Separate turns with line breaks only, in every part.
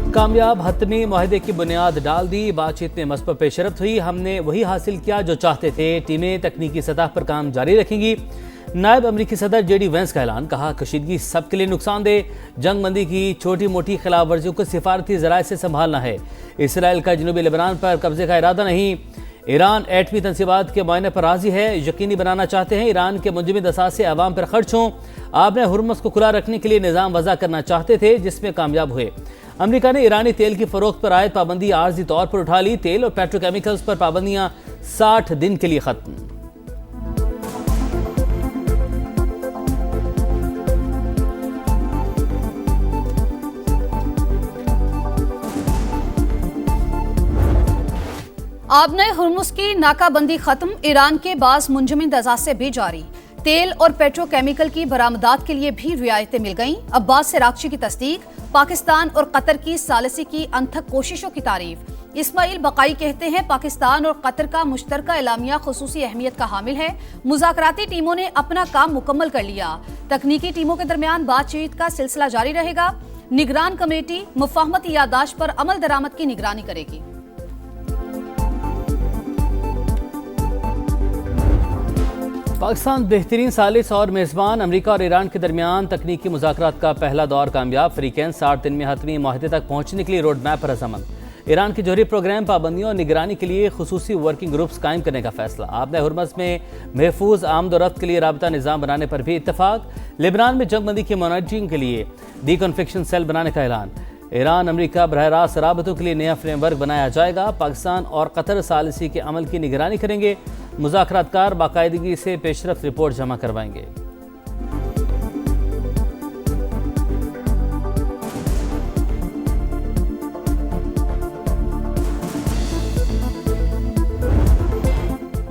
कामयाब हतमी माहिदे की बुनियाद डाल दी। बातचीत में मस्बत पेशरफ्त हुई। हमने वही हासिल किया जो चाहते थे। टीमें तकनीकी सतह पर काम जारी रखेंगी। नायब अमरीकी सदर जेडी वेंस का ऐलान। कहा कशीदगी सबके लिए नुकसानदेह। जंगबंदी की छोटी मोटी खिलाफ वर्जियों को सिफारती जराये से संभालना है। इसराइल का जनूबी लेबनान पर कब्जे का इरादा नहीं। ईरान एटमी तनसीबात के मुआयने पर राजी है। यकीनी बनाना चाहते हैं ईरान के मुंजमद असासे अवाम पर खर्च हों। आपने हुर्मुज़ को खुला रखने के लिए निज़ाम वज़ा करना चाहते थे, जिसमें कामयाब हुए। अमेरिका ने ईरानी तेल की फरोख्त पर आयद पाबंदी आर्जी तौर पर उठा ली। तेल और पेट्रोकेमिकल्स पर पाबंदियां 60 दिन के लिए खत्म।
आबने हुर्मुज़ की नाकाबंदी खत्म। ईरान के बाज़ मुंजमद अज़ासे भी जारी। तेल और पेट्रोकेमिकल की बरामदात के लिए भी रियायतें मिल गईं। अब्बास सरागची की तस्दीक। पाकिस्तान और कतर की सालिसी की अनथक कोशिशों की तारीफ। इस्माइल बकाई कहते हैं पाकिस्तान और कतर का मुश्तरका एलामिया खुसूसी अहमियत का हामिल है। मुज़ाकराती टीमों ने अपना काम मुकम्मल कर लिया। तकनीकी टीमों के दरमियान बातचीत का सिलसिला जारी रहेगा। निगरान कमेटी मुफाहमती यादाश्त पर अमल दरामद की निगरानी करेगी।
पाकिस्तान बेहतरीन सालिस और मेज़बान। अमेरिका और ईरान के दरमियान तकनीकी मुज़ाकरात का पहला दौर कामयाब। फ़रीक़ैन 60 दिन में हतमी माहिदे तक पहुँचने के लिए रोड मैप पर अज़मन। ईरान के जौहरी प्रोग्राम पाबंदियों और निगरानी के लिए खुसूसी वर्किंग ग्रुप्स कायम करने का फैसला। आपने हुर्मुज़ में महफूज आमदोरफ्त के लिए राबता निज़ाम बनाने पर भी इत्तफाक। लेबनान में जंगबंदी की मॉनिटरिंग के लिए डीकन्फेक्शन सेल बनाने का ऐलान। ईरान अमेरिका बरह रास्त राबतों के लिए नया फ्रेमवर्क बनाया जाएगा। पाकिस्तान और कतर सालिसी के अमल की निगरानी करेंगे। मुज़ाकरातकार बाकायदगी से पेशरफ्त रिपोर्ट जमा करवाएंगे।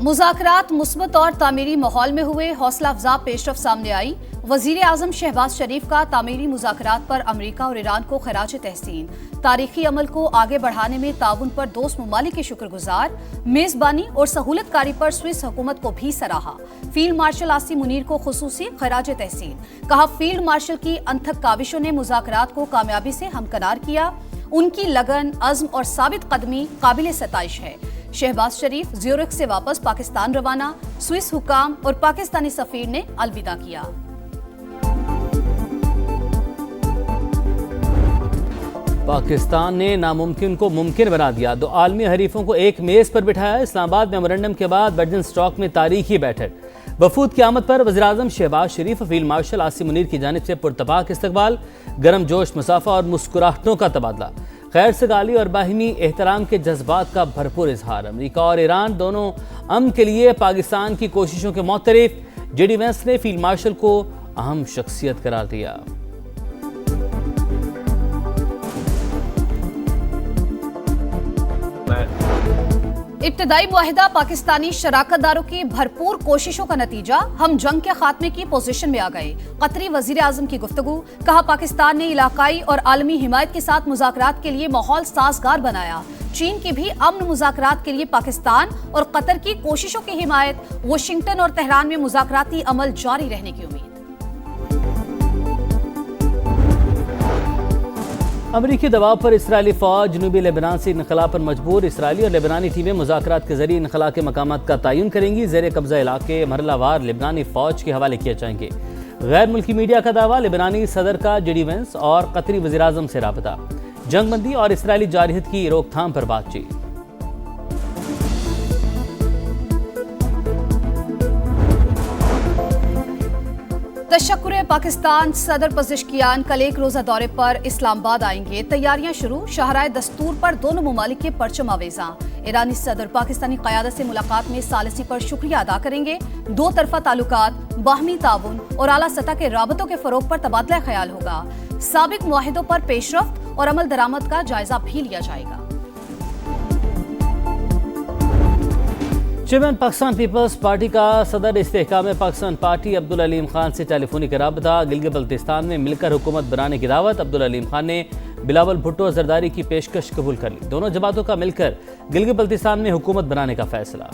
मुज़ाकरात मुस्बत और तामीरी माहौल में हुए। हौसला अफजा पेशरफ्त सामने आई। वज़ीर आज़म शहबाज शरीफ का तामीरी मुज़ाकरात पर अमेरिका और ईरान को खराज तहसीन। तारीखी अमल को आगे बढ़ाने में ताउन पर दोस्त ममालिक के शुक्रगुजार। मेज़बानी और सहूलतकारी पर स्विस हुकूमत को भी सराहा। फील्ड मार्शल आसिम मुनीर को खुसूसी खराज तहसीन। कहा फील्ड मार्शल की अनथक काविशों ने मुज़ाकरात को कामयाबी से हमकनार किया। उनकी लगन, अज़्म और साबित कदमी काबिल सताइश है। शहबाज शरीफ ज़्यूरिख से वापस पाकिस्तान रवाना। स्विस हुकाम और पाकिस्तानी सफीर ने अलविदा किया।
पाकिस्तान ने नामुमकिन को मुमकिन बना दिया। 2 आलमी हरीफों को एक मेज़ पर बिठाया। इस्लामाबाद मेमोरेंडम के बाद बर्जन स्टॉक में तारीखी बैठक। वफूद की आमद पर वज़ीर आज़म शहबाज शरीफ, फील्ड मार्शल आसिम मुनीर की जानिब से पुरतपाक इस्तकबाल, गर्म जोश मुसाफा और मुस्कुराहटों का तबादला। खैर सगाली और बाहिमी एहतराम के जज्बात का भरपूर इजहार। अमेरिका और ईरान दोनों अमन के लिए पाकिस्तान की कोशिशों के मुतरफ। जेडी वेंस ने फील्ड मार्शल को अहम शख्सियत करार दिया।
इब्तदाई मुआहिदा पाकिस्तानी शराकतदारों की भरपूर कोशिशों का नतीजा। हम जंग के खात्मे की पोजीशन में आ गए। कतरी वजीर आजम की गुफ्तगू। कहा पाकिस्तान ने इलाकाई और आलमी हिमायत के साथ मुज़ाकरात के लिए माहौल साजगार बनाया। चीन की भी अमन मुज़ाकरात के लिए पाकिस्तान और कतर की कोशिशों की हिमायत। वाशिंगटन और तेहरान में मुज़ाकराती अमल जारी रहने की उम्मीद।
अमरीकी दबाव पर इसराइली फौज जनूबी लेबनान से इनखला पर मजबूर। इसराइली और लेबनानी टीमें मुज़ाकरात के जरिए इनखला के मकामात का तयन करेंगी। ज़ेर कब्जा इलाके मरहलावार लेबनानी फौज के हवाले किए जाएंगे। गैर मुल्की मीडिया का दावा। लेबनानी सदर का जेडी वेंस और कतरी वज़ीर आज़म से राबता। जंगबंदी और इसराइली जारहियत की रोकथाम पर बातचीत।
तशक्कुर पाकिस्तान। सदर पज़िशकियान कल एक रोजा दौरे पर इस्लामाबाद आएंगे। तैयारियां शुरू। शाहराए दस्तूर पर दोनों ममालिक के परचम आवेजा। ईरानी सदर पाकिस्तानी क़यादत से मुलाकात में सालिसी पर शुक्रिया अदा करेंगे। 2 तरफा ताल्लुकात, बाहमी ताउन और आला सतह के राबतों के फ़रोग पर तबादला ख्याल होगा। साबिक मुआहिदों पर पेशरफ्त और अमल दरामद का जायजा भी लिया जाएगा।
चेयरमैन पाकिस्तान पीपल्स पार्टी का सदर इस्तेहकाम पाकिस्तान पार्टी अब्दुल अलीम खान से टेलीफोनिक राबता। गिलगित बल्तिस्तान में मिलकर हुकूमत बनाने की दावत। अब्दुल अलीम खान ने बिलावल भुट्टो जरदारी की पेशकश कबूल कर ली। दोनों जमातों का मिलकर गिलगित बल्तिस्तान में हुकूमत बनाने का फैसला।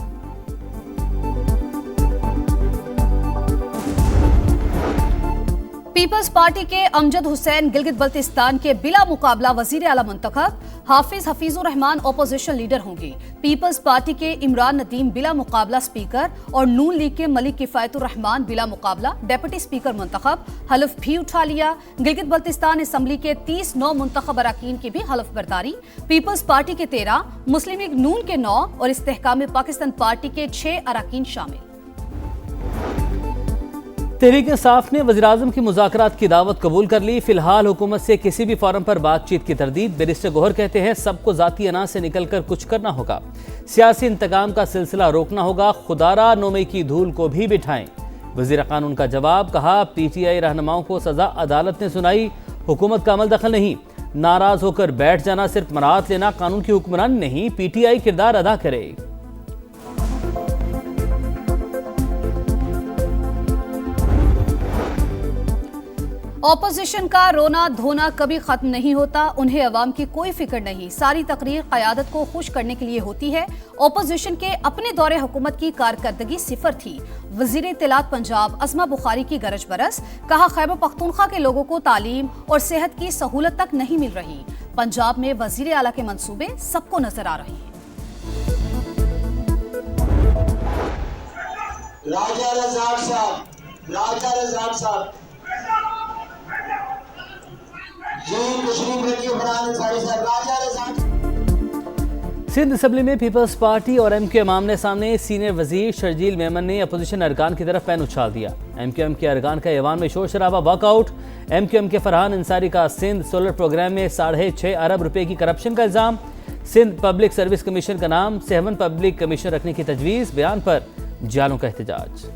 पीपल्स पार्टी के अमजद हुसैन गिलगित बल्तिस्तान के बिला मुकाबला वजीर आला मुंतखब। हाफिज हफीजुर रहमान ओपोजिशन लीडर होंगे। पीपल्स पार्टी के इमरान नदीम बिला मुकाबला स्पीकर और नून लीग के मलिक किफायतुर रहमान बिला मुकाबला डिप्टी स्पीकर मुंतखब। हलफ भी उठा लिया। गिलगित बल्तिस्तान असम्बली के 30 नौ मुंतखब अरकान की भी हलफ बर्दारी। पीपल्स पार्टी के 13, मुस्लिम लीग नून के 9 और इस्तेहकाम पाकिस्तान पार्टी के 6 अरकान शामिल।
तहरीक इंसाफ ने वज़ीर-ए-आज़म की मुज़ाकरात की दावत कबूल कर ली। फिलहाल हुकूमत से किसी भी फॉरम पर बातचीत की तरदीद। बैरिस्टर गौहर कहते हैं सबको ज़ाती अना से निकलकर कुछ करना होगा, सियासी इंतकाम का सिलसिला रोकना होगा, खुदारा नोमे की धूल को भी बिठाएं। वज़ीर कानून का जवाब, कहा PTI रहनुमाओं को सजा अदालत ने सुनाई, हुकूमत का अमल दखल नहीं। नाराज होकर बैठ जाना सिर्फ मराहत लेना कानून की हुक्मरान नहीं, PTI किरदार अदा करे।
ऑपोजिशन का रोना धोना कभी खत्म नहीं होता, उन्हें अवाम की कोई फिक्र नहीं। सारी तकरीर क़यादत को खुश करने के लिए होती है। ऑपोजिशन के अपने दौरे हुकूमत की कारकर्दगी सिफर थी। वज़ीर इत्तलात पंजाब अज़मा बुखारी की गरज बरस, कहा खैबर पख्तूनख्वा के लोगों को तालीम और सेहत की सहूलत तक नहीं मिल रही। पंजाब में वज़ीर आला के मंसूबे सबको नजर आ रहे हैं।
राजा रज़ाक साहब
सिंध असम्बली में पीपल्स पार्टी और MQM आमने सामने। सीनियर वजीर शर्जील मेमन ने अपोजिशन अरकान की तरफ पैन उछाल दिया। MQM के अरकान का ऐवान में शोर शराबा, वॉकआउट। MQM के फरहान अंसारी का सिंध सोलर प्रोग्राम में 6.5 अरब रुपए की करप्शन का इल्जाम। सिंध पब्लिक सर्विस कमीशन का नाम 7 पब्लिक कमीशन रखने की तजवीज़। बयान पर जालों का एहतजाज।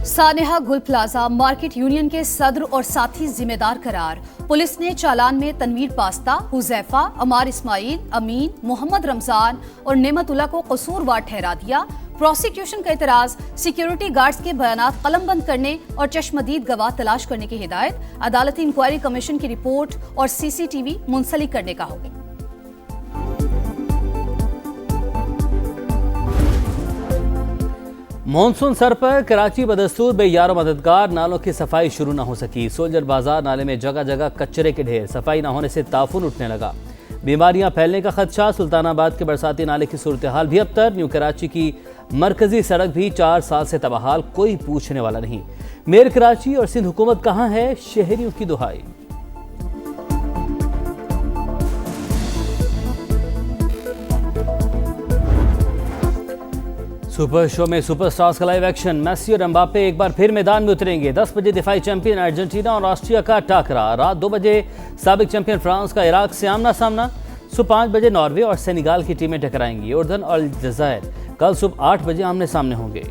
सानेहा गुल प्लाजा मार्केट यूनियन के सदर और साथी जिम्मेदार करार। पुलिस ने चालान में तनवीर पास्ता, हुजैफा, अमार इस्माइल, अमीन, मोहम्मद रमजान और नेमतुल्ला को कसूरवार ठहरा दिया। प्रोसिक्यूशन का एतराज, सिक्योरिटी गार्ड्स के बयानात कलमबंद करने और चश्मदीद गवाह तलाश करने की हिदायत। अदालती इंक्वायरी कमीशन की रिपोर्ट और CCTV मुंसलिक करने का हुक्म।
मॉनसून सर पर कराची बदस्तूर बेयारो मददगार, नालों की सफाई शुरू न हो सकी। सोल्जर बाजार नाले में जगह जगह कचरे के ढेर, सफाई न होने से ताफून उठने लगा। बीमारियां फैलने का खदशा। सुल्तानाबाद के बरसाती नाले की सूरत हाल भी अबतर। न्यू कराची की मरकजी सड़क भी 4 साल से तबाहाल, कोई पूछने वाला नहीं। मेयर कराची और सिंध हुकूमत कहाँ है, शहरियों की दुहाई। सुपर शो में सुपरस्टार्स का लाइव एक्शन। मेसी और एम्बापे एक बार फिर मैदान में उतरेंगे। 10 बजे दिफाई चैंपियन अर्जेंटीना और ऑस्ट्रिया का टाकरा। रात 2 बजे साबिक चैंपियन फ्रांस का इराक से आमना सामना। सुबह 5 बजे नॉर्वे और सेनेगाल की टीमें टकराएंगी। उर्दन और अल्जायर कल सुबह 8 बजे आमने सामने होंगे।